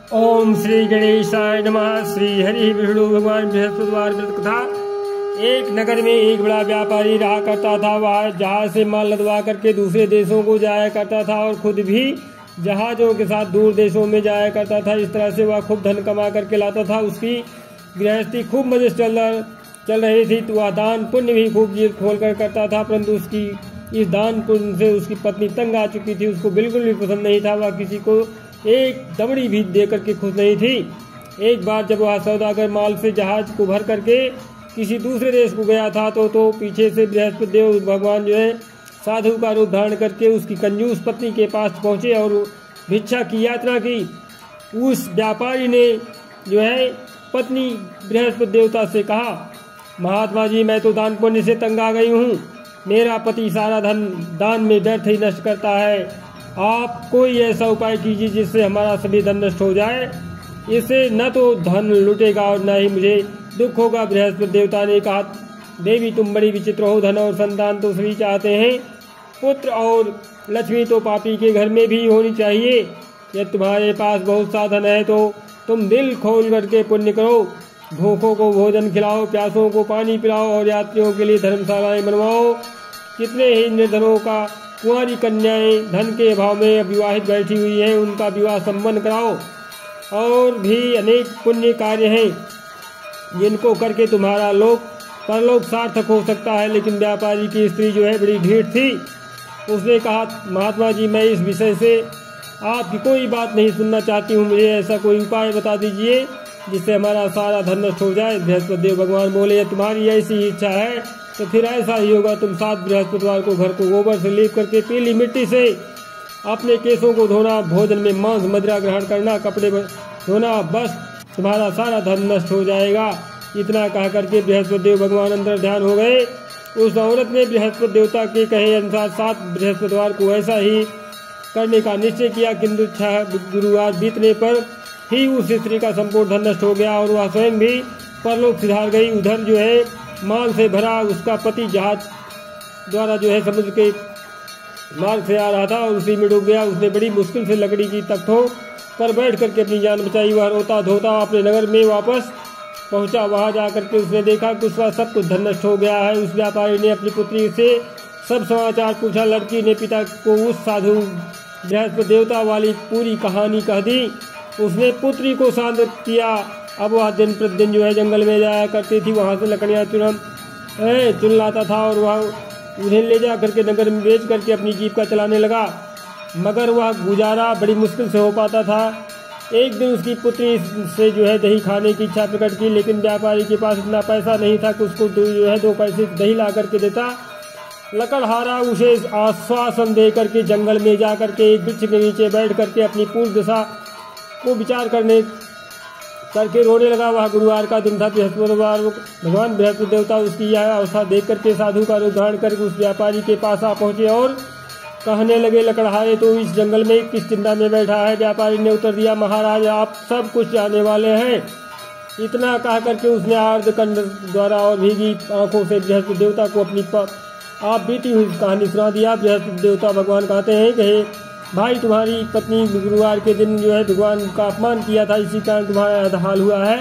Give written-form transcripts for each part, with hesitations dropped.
ओम श्री गणेशाय नमः। श्री हरि विष्णु भगवान बृहस्पतिवार व्रत कथा। एक नगर में एक बड़ा व्यापारी रहा करता था। वह जहाज से माल लदवा करके दूसरे देशों को जाया करता था और खुद भी जहाजों के साथ दूर देशों में जाया करता था। इस तरह से वह खूब धन कमा करके लाता था। उसकी गृहस्थी खूब मजे से चल रही थी। तो वह दान पुण्य भी खूब जी खोल कर करता था, परंतु उसकी इस दान पुण्य से उसकी पत्नी तंग आ चुकी थी। उसको बिल्कुल भी पसंद नहीं था। वह किसी को एक दमड़ी भी दे करके खुश नहीं थी। एक बार जब वह सौदागर माल से जहाज को भर करके किसी दूसरे देश को गया था तो पीछे से बृहस्पति देव भगवान जो है साधु का रूप धारण करके उसकी कंजूस पत्नी के पास पहुंचे और भिक्षा की यात्रा की। उस व्यापारी ने जो है पत्नी बृहस्पति देवता से कहा, महात्मा जी, मैं तो दान पुण्य से तंग आ गई हूँ। मेरा पति सारा धन दान में व्यर्थ ही नष्ट करता है। आप कोई ऐसा उपाय कीजिए जिससे हमारा सभी धन नष्ट हो जाए। इससे न तो धन लुटेगा और न ही मुझे दुख होगा। बृहस्पति देवता ने कहा, देवी तुम बड़ी विचित्र हो। धन और संतान तो सभी चाहते हैं, पुत्र और लक्ष्मी तो पापी के घर में भी होनी चाहिए। यदि तुम्हारे पास बहुत सा धन है तो तुम दिल खोल करके पुण्य करो। भूखों को भोजन खिलाओ, प्यासों को पानी पिलाओ और यात्रियों के लिए धर्मशालाएं बनवाओ। कितने ही निर्धनों का कुंवारी कन्याएं धन के अभाव में अविवाहित बैठी हुई हैं, उनका विवाह संपन्न कराओ। और भी अनेक पुण्य कार्य हैं जिनको करके तुम्हारा लोक परलोक सार्थक हो सकता है। लेकिन व्यापारी की स्त्री जो है बड़ी ढीठ थी। उसने कहा, महात्मा जी, मैं इस विषय से आपकी कोई बात नहीं सुनना चाहती हूँ। मुझे ऐसा कोई उपाय बता दीजिए जिससे हमारा सारा धन नष्ट हो जाए। बृहस्पति देव भगवान बोले, तुम्हारी ऐसी इच्छा है तो फिर ऐसा ही होगा। तुम 7 बृहस्पतिवार को घर को गोबर से लेप करके पीली मिट्टी से अपने केसों को धोना, भोजन में मांस मदिरा ग्रहण करना, कपड़े धोना, बस तुम्हारा सारा धन नष्ट हो जाएगा। इतना कह करके बृहस्पति देव भगवान अंदर ध्यान हो गए। उस औरत ने बृहस्पति देवता के कहे अनुसार 7 बृहस्पतिवार को ऐसा ही करने का निश्चय किया। किंतु 6 गुरुवार बीतने पर ही उस स्त्री का संपूर्ण धन नष्ट हो गया और वह स्वयं भी परलोक सिधार गई। उधर जो है माल से भरा उसका पति जहाज द्वारा जो है समुद्र के मार्ग से आ रहा था और उसी में डूब गया। उसने बड़ी मुश्किल से लकड़ी की तख्तों पर बैठ करके अपनी जान बचाई। वह रोता धोता अपने नगर में वापस पहुंचा। वहां जाकर के उसने देखा कि उसका सब कुछ धन नष्ट हो गया है। उस व्यापारी ने अपनी पुत्री से सब समाचार पूछा। लड़की ने पिता को उस साधु बृहस्पति देवता वाली पूरी कहानी कह दी। उसने पुत्री को शांत किया। अब वह दिन प्रतिदिन जो है जंगल में जाया करती थी। वहां से लकड़ियां चुन लाता था और वह उन्हें ले जा करके नगर में बेच करके अपनी जीविका चलाने लगा। मगर वह गुजारा बड़ी मुश्किल से हो पाता था। एक दिन उसकी पुत्री से जो है दही खाने की इच्छा प्रकट की, लेकिन व्यापारी के पास इतना पैसा नहीं था कि उसको जो है 2 पैसे दही ला करके देता। लकड़हारा उसे आश्वासन दे करके जंगल में जा करके एक वृक्ष के नीचे बैठ करके अपनी पूर्व दशा को विचार करके रोने लगा। वह गुरुवार का दिन था। बृहस्पतिवार भगवान बृहस्पति देवता उसकी यह अवस्था देख करके साधु का रूप धारण करके उस व्यापारी के पास आ पहुंचे और कहने लगे, लकड़हारे तो इस जंगल में किस चिंता में बैठा है? व्यापारी ने उत्तर दिया, महाराज, आप सब कुछ जाने वाले हैं। इतना कह करके उसने आर्द्रकंड द्वारा और भीगी आंखों से बृहस्पति देवता को अपनी आप बीती हुई कहानी सुना दिया। बृहस्पति देवता भगवान कहते हैं कि भाई, तुम्हारी पत्नी गुरुवार के दिन जो है भगवान का अपमान किया था, इसी कारण तुम्हारा हाल हुआ है।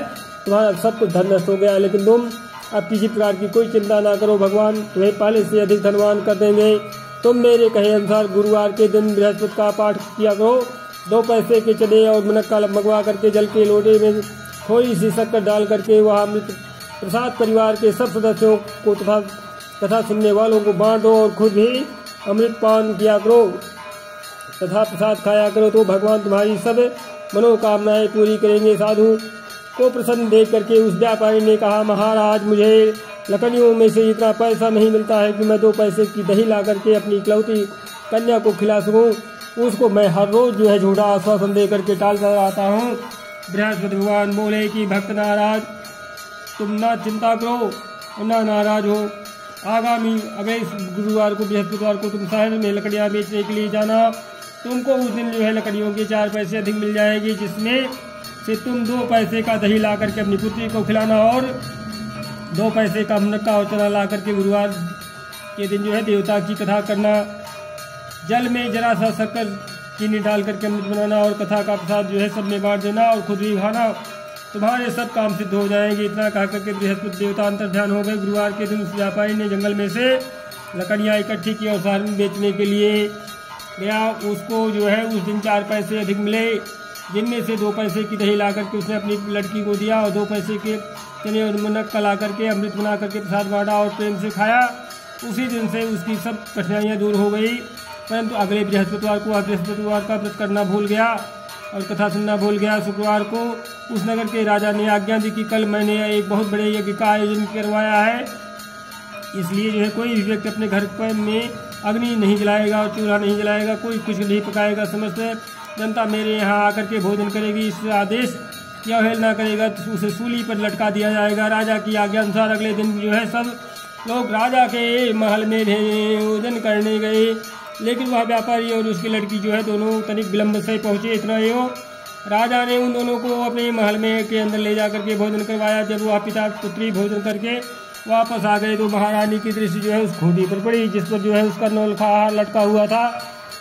तुम्हारा सब कुछ धन नष्ट हो गया। लेकिन तुम अब किसी प्रकार की कोई चिंता ना करो, भगवान तुम्हें पहले से अधिक धनवान कर देंगे। तुम मेरे कहे अनुसार गुरुवार के दिन बृहस्पति का पाठ किया करो। 2 पैसे के चने और मुनक्का मंगवा करके जल के लोटे में थोड़ी सी शक्कर डाल करके वह अमृत प्रसाद परिवार के सब सदस्यों को तथा कथा सुनने वालों को बांटो और खुद भी अमृत पान किया करो तथा प्रसाद खाया करो, तो भगवान तुम्हारी सब मनोकामनाएं पूरी करेंगे। साधु को प्रसन्न देख करके उस व्यापारी ने कहा, महाराज, मुझे लकड़ियों में से इतना पैसा नहीं मिलता है कि मैं 2 पैसे की दही ला करके अपनी इकलौती कन्या को खिला सकूं। उसको मैं हर रोज जो है झूठा आश्वासन दे करके टालता रहता हूँ। बृहस्पति भगवान बोले कि भक्त नाराज, तुम ना चिंता करो, ना नाराज हो। आगामी अगले गुरुवार को बृहस्पतिवार को तुम शहर में लकड़ियाँ बेचने के लिए जाना। तुमको उस दिन जो है लकड़ियों के 4 पैसे अधिक मिल जाएगी, जिसमें से तुम 2 पैसे का दही ला करके अपनी पुत्री को खिलाना और 2 पैसे का मुनक्का और चना ला करके गुरुवार के दिन जो है देवता की कथा करना। जल में जरा सा शक्कर चीनी डाल करके अमृत बनाना और कथा का प्रसाद जो है सब में बांट देना और खुद भी खाना, तुम्हारे सब काम सिद्ध हो जाएंगे। इतना कह करके बृहस्पति देवता अंतर ध्यान हो गए। गुरुवार के दिन उस व्यापारी ने जंगल में से लकड़ियाँ इकट्ठी की और शहर में बेचने के लिए गया। उसको जो है उस दिन 4 पैसे अधिक मिले, जिनमें से 2 पैसे की दही ला करके उसने अपनी लड़की को दिया और 2 पैसे के चने और मुनक्का ला करके अमृत बना करके प्रसाद बांटा और प्रेम से खाया। उसी दिन से उसकी सब कठिनाइयाँ दूर हो गई। परंतु अगले बृहस्पतिवार को बृहस्पतिवार का व्रत करना भूल गया और कथा सुनना भूल गया। शुक्रवार को उस नगर के राजा ने आज्ञा दी कि कल मैंने एक बहुत बड़े यज्ञ का आयोजन करवाया है, इसलिए जो है कोई भी व्यक्ति अपने घर पर में अग्नि नहीं जलाएगा और चूल्हा नहीं जलाएगा, कोई कुछ नहीं पकाएगा। समस्त जनता मेरे यहाँ आकर के भोजन करेगी। इस आदेश की अवहेलना करेगा तो उसे सूली पर लटका दिया जाएगा। राजा की आज्ञा अनुसार अगले दिन जो है सब लोग राजा के महल में भोजन करने गए, लेकिन वह व्यापारी और उसकी लड़की जो है दोनों तनिक विलम्ब से पहुंचे। इतना ही हो, राजा ने उन दोनों को अपने महल में के अंदर ले जाकर के भोजन करवाया। जब वह पिता पुत्री भोजन करके वापस आ गए तो महारानी की दृष्टि जो है उस खूंटी पर पड़ी जिस पर जो है उसका नौलखा हार लटका हुआ था।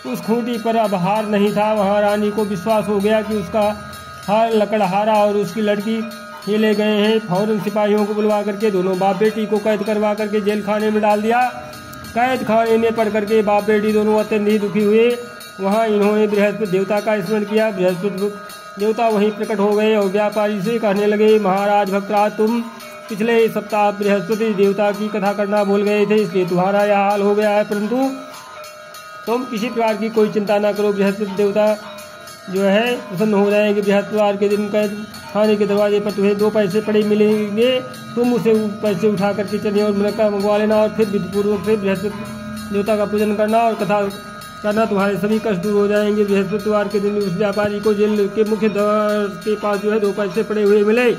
उस खूंटी पर अब हार नहीं था। महारानी को विश्वास हो गया कि उसका हार लकड़हारा और उसकी लड़की ये ले गए हैं। फौरन सिपाहियों को बुलवा करके दोनों बाप बेटी को कैद करवा करके जेल खाने में डाल दिया। कैद खाने में पड़ करके बाप बेटी दोनों अत्यंत ही दुखी हुए। वहाँ इन्होंने बृहस्पति देवता का स्मरण किया। बृहस्पति देवता वहीं प्रकट हो गए और व्यापारी से कहने लगे, महाराज भक्तराज, तुम पिछले सप्ताह बृहस्पति देवता की कथा करना भूल गए थे, इसलिए तुम्हारा यह हाल हो गया है। परंतु तुम किसी प्रकार की कोई चिंता ना करो, बृहस्पति देवता जो है प्रसन्न हो जाएंगे। बृहस्पतिवार के दिन कैद खाने के दरवाजे पर तुम्हें 2 पैसे पड़े मिलेंगे, तुम उसे पैसे उठा करके चने और मुनक्का मंगवा लेना और फिर विधिपूर्वक से बृहस्पति देवता का पूजन करना और कथा करना, तुम्हारे सभी कष्ट दूर हो जाएंगे। बृहस्पतिवार के दिन उस व्यापारी को जेल के मुख्य द्वार के पास जो है 2 पैसे पड़े हुए मिले।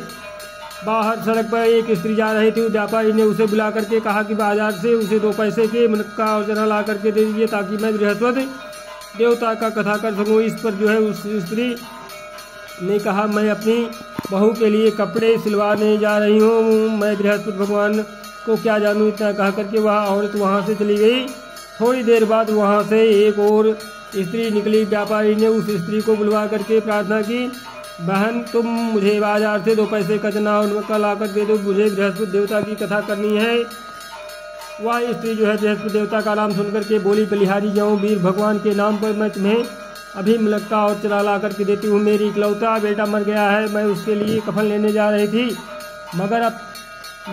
बाहर सड़क पर एक स्त्री जा रही थी। व्यापारी ने उसे बुला करके कहा कि बाजार से उसे 2 पैसे के मुनक्का और चना ला करके दे दीजिए ताकि मैं बृहस्पति देवता का कथा कर सकूं। इस पर जो है उस स्त्री ने कहा, मैं अपनी बहू के लिए कपड़े सिलवाने जा रही हूँ, मैं बृहस्पति भगवान को क्या जानूँ। इतना कह करके वह औरत वहाँ से चली गई। थोड़ी देर बाद वहाँ से एक और स्त्री निकली। व्यापारी ने उस स्त्री को बुलवा करके प्रार्थना की, बहन तुम मुझे बाजार से 2 पैसे का चना और मुनक्का ला कर दे दो, मुझे बृहस्पति देवता की कथा करनी है। वह स्त्री जो है बृहस्पति देवता का नाम सुनकर के बोली, बलिहारी जाऊँ, वीर भगवान के नाम पर मैं तुम्हें अभी मुनक्का और चना ला करके देती हूँ। मेरी इकलौता बेटा मर गया है, मैं उसके लिए कफन लेने जा रही थी, मगर अब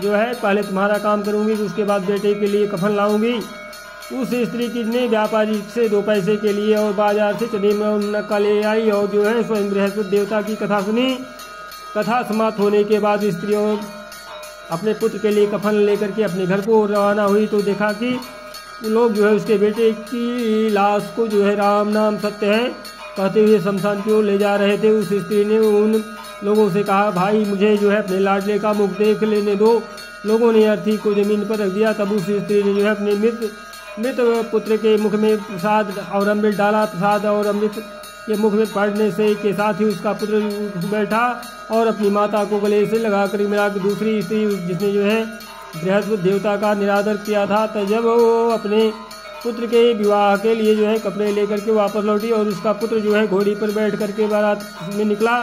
जो है पहले तुम्हारा काम करूँगी, उसके बाद बेटे के लिए कफन लाऊंगी। उस स्त्री की ने व्यापारी से 2 पैसे के लिए और बाजार से चने में मुनक्का ले आई और जो है स्वयं बृहस्पति देवता की कथा सुनी। कथा समाप्त होने के बाद स्त्री और अपने पुत्र के लिए कफन लेकर के अपने घर को रवाना हुई तो देखा कि लोग जो है उसके बेटे की लाश को जो है राम नाम सत्य है कहते हुए शमशान की ओर ले जा रहे थे। उस स्त्री ने उन लोगों से कहा, भाई मुझे जो है अपने लाडले का मुख देख लेने दो। लोगों ने अर्थी को जमीन पर रख दिया। तब उस स्त्री ने जो है अपने मृत पुत्र के मुख में प्रसाद और अमृत डाला। प्रसाद और अमृत के मुख में पड़ने से के साथ ही उसका पुत्र उठ बैठा और अपनी माता को गले से लगाकर मिला। दूसरी स्त्री जिसने जो है बृहस्पति देवता का निरादर किया था, तो जब वो अपने पुत्र के विवाह के लिए जो है कपड़े लेकर के वापस लौटी और उसका पुत्र जो है घोड़ी पर बैठ करके बारात में निकला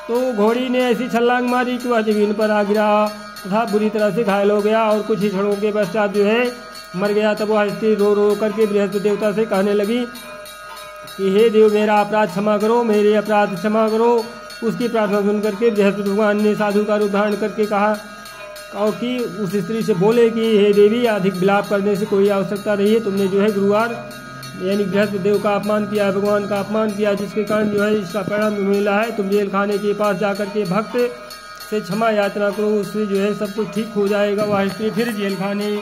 तो घोड़ी ने ऐसी छलांग मारी कि वह जमीन पर आ गिरा तथा बुरी तरह से घायल हो गया और कुछ ही क्षणों के पश्चात जो है मर गया। तब वह स्त्री रो रो करके बृहस्पति देवता से कहने लगी कि हे देव, मेरा अपराध क्षमा करो, मेरे अपराध क्षमा करो। उसकी प्रार्थना सुन करके बृहस्पति भगवान ने साधु का रूप धारण करके कहा और कि उस स्त्री से बोले कि हे देवी, अधिक विलाप करने से कोई आवश्यकता नहीं है। तुमने जो है गुरुवार यानी बृहस्पति देव का अपमान किया, भगवान का अपमान किया, जिसके कारण जो है इसका परिणाम तुम्हें मिला है। तुम जेल खाने के पास जाकर के भक्त से क्षमा याचना करो, उससे जो है सब कुछ ठीक हो जाएगा। वह स्त्री फिर जेल खाने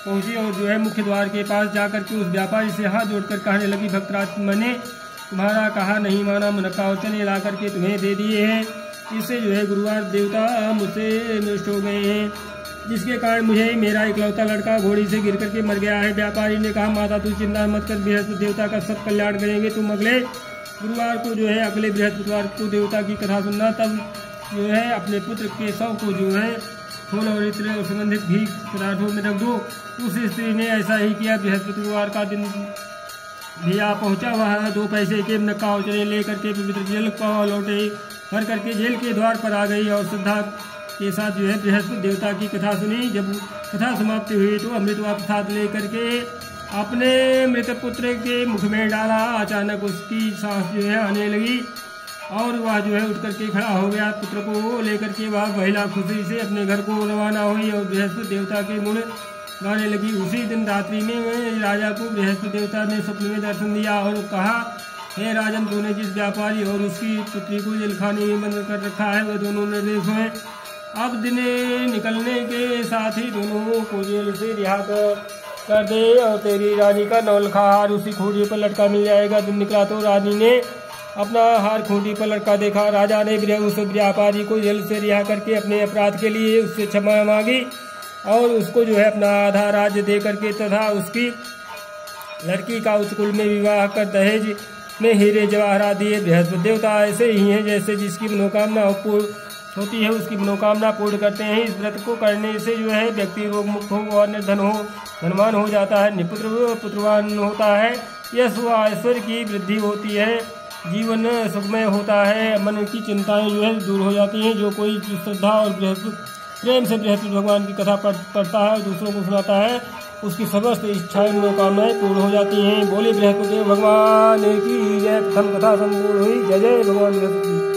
पहुंची और जो है मुख्य द्वार के पास जाकर के उस व्यापारी से हाथ जोड़कर कहने लगी, भक्तराज, मैंने तुम्हारा कहा नहीं माना, मुनक्का और चने ला करके तुम्हें दे दिए हैं। इससे जो है गुरुवार देवता मुझसे नष्ट हो गए हैं, जिसके कारण मुझे मेरा इकलौता लड़का घोड़ी से गिर करके मर गया है। व्यापारी ने कहा, माता तू चिंता मत कर, बृहस्पति देवता का सब कल्याण करेंगे। तुम अगले गुरुवार को जो है अगले बृहस्पतिवार को देवता की कथा सुनना। तब जो है अपने पुत्र के शव को जो है फूल और इत्र और सुगंधित घी पदार्थों में रख दो। उस स्त्री ने ऐसा ही किया। बृहस्पतिवार का दिन भी आ पहुंचा। वह 2 पैसे के नक्का उचरे लेकर के पवित्र जल पाँव लौटे भर करके जेल के द्वार पर आ गई और श्रद्धा के साथ जो है बृहस्पति देवता की कथा सुनी। जब कथा समाप्ति हुई तो अमृत व प्रसाद लेकर के अपने मृत पुत्र के मुख में डाला। अचानक उसकी सांस जो है आने लगी और वह जो है उठ करके खड़ा हो गया। पुत्र को लेकर के वह महिला खुशी से अपने घर को रवाना हुई और बृहस्पति देवता के गुण गाने लगी। उसी दिन रात्रि में राजा को बृहस्पति देवता ने स्वप्न में दर्शन दिया और कहा, हे राजन, तूने जिस व्यापारी और उसकी पुत्री को जेलखाने में बंद कर रखा है वह दोनों निर्दोष हैं। अब दिन निकलने के साथ ही दोनों को जेल से रिहा कर दे और तेरी रानी का नौलखा हार उसी खूंटी पर लटका मिल जाएगा। दिन निकला तो रानी ने अपना हार खूंटी पर लटका देखा। राजा ने उस व्यापारी को जेल से रिहा करके अपने अपराध के लिए उससे क्षमा मांगी और उसको जो है अपना आधा राज्य दे करके तथा उसकी लड़की का उच्च कुल में विवाह कर दहेज में हीरे जवाहरात दिए। बृहस्पति देवता ऐसे ही हैं जैसे जिसकी मनोकामना होती है उसकी मनोकामना पूर्ण करते हैं। इस व्रत को करने से जो है व्यक्ति रोग मुक्त हो और धनवान हो जाता है, निपुत्र पुत्रवान होता है, यश व ऐश्वर्य की वृद्धि होती है, जीवन सुखमय होता है, मन की चिंताएं जो है दूर हो जाती हैं। जो कोई श्रद्धा और प्रेम से बृहस्पति भगवान की कथा पढ़ता है और दूसरों को सुनाता है उसकी समस्त इच्छाएं मनोकामनाएं पूर्ण हो जाती हैं। बोले बृहस्पति भगवान की जय। प्रथम कथा संपूर्ण हुई। जय जय भगवान बृहस्पति।